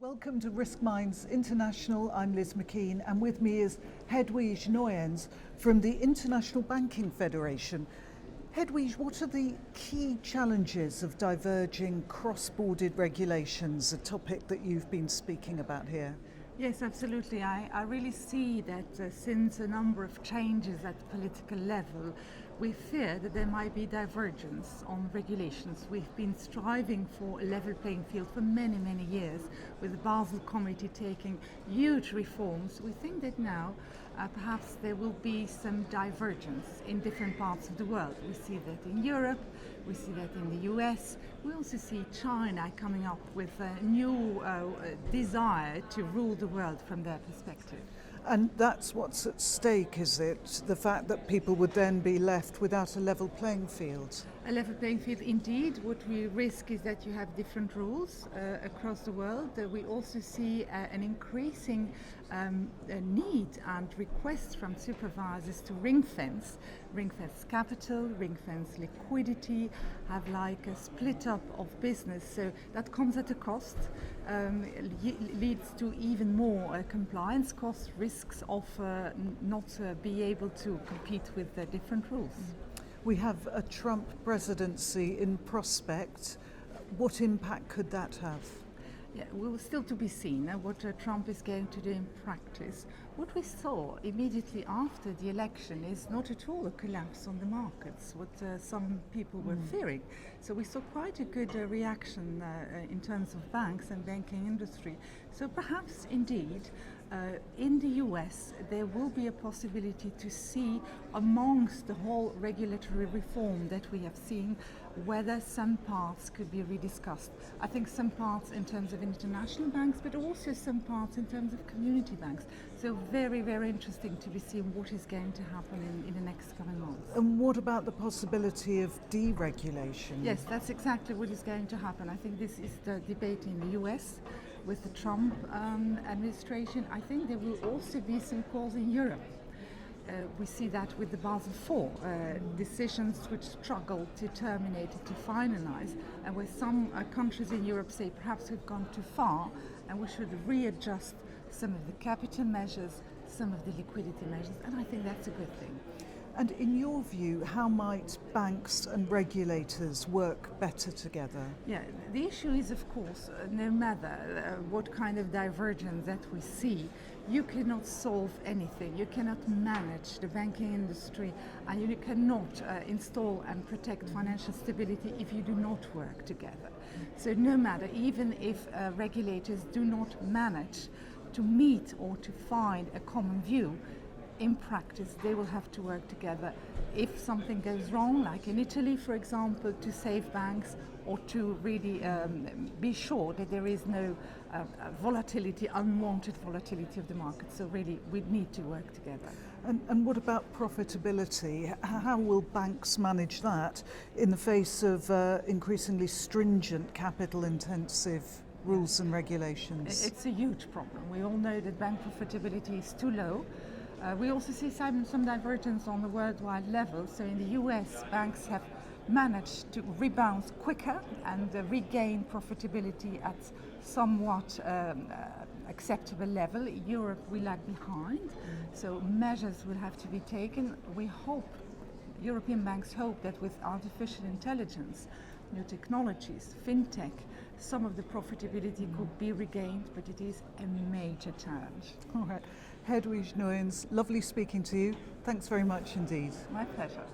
Welcome to Risk Minds International. I'm Liz McKean, and with me is Hedwige Nuyens from the International Banking Federation. Hedwige, what are the key challenges of diverging cross-border regulations, a topic that you've been speaking about here? Yes, absolutely. I really see that since a number of changes at the political level, we fear that there might be divergence on regulations. We've been striving for a level playing field for many, many years, with the Basel Committee taking huge reforms. We think that now perhaps there will be some divergence in different parts of the world. We see that in Europe, we see that in the US. We also see China coming up with a new desire to rule the world from their perspective. And that's what's at stake, is it? The fact that people would then be left without a level playing field? A level playing field, indeed. What we risk is that you have different rules across the world. We also see an increasing need and request from supervisors to ring-fence capital, ring-fence liquidity, have like a split up of business. So that comes at a cost, leads to even more compliance costs, risks of not be able to compete with the different rules. We have a Trump presidency in prospect. What impact could that have? Yeah, well, still to be seen what Trump is going to do in practice. What we saw immediately after the election is not at all a collapse on the markets, what some people were fearing. So we saw quite a good reaction in terms of banks and banking industry. So perhaps indeed in the US there will be a possibility to see amongst the whole regulatory reform that we have seen whether some parts could be rediscussed. I think some parts in terms of international banks, but also some parts in terms of community banks. So very, very interesting to be seen what is going to happen in the next coming months. And what about the possibility of deregulation? Yes, that's exactly what is going to happen. I think this is the debate in the US with the Trump administration. I think there will also be some calls in Europe. We see that with the Basel IV decisions which struggle to terminate, to finalize, and where some countries in Europe say perhaps we've gone too far and we should readjust some of the capital measures, some of the liquidity measures, and I think that's a good thing. And in your view, how might banks and regulators work better together? Yeah, the issue is, of course, no matter what kind of divergence that we see, you cannot solve anything. You cannot manage the banking industry, and you cannot install and protect financial stability if you do not work together. So no matter, even if regulators do not manage to meet or to find a common view, in practice they will have to work together. If something goes wrong, like in Italy for example, to save banks or to really be sure that there is no volatility, unwanted volatility of the market. So really we need to work together. And what about profitability? How will banks manage that in the face of increasingly stringent capital intensive rules and regulations? It's a huge problem. We all know that bank profitability is too low. We also see some divergence on the worldwide level. So in the US, banks have managed to rebound quicker and regain profitability at somewhat acceptable level. Europe will lag behind, so measures will have to be taken. We hope, European banks hope, that with artificial intelligence, new technologies, fintech, some of the profitability could be regained, but it is a major challenge. All right. Hedwige Nuyens, lovely speaking to you. Thanks very much indeed. My pleasure.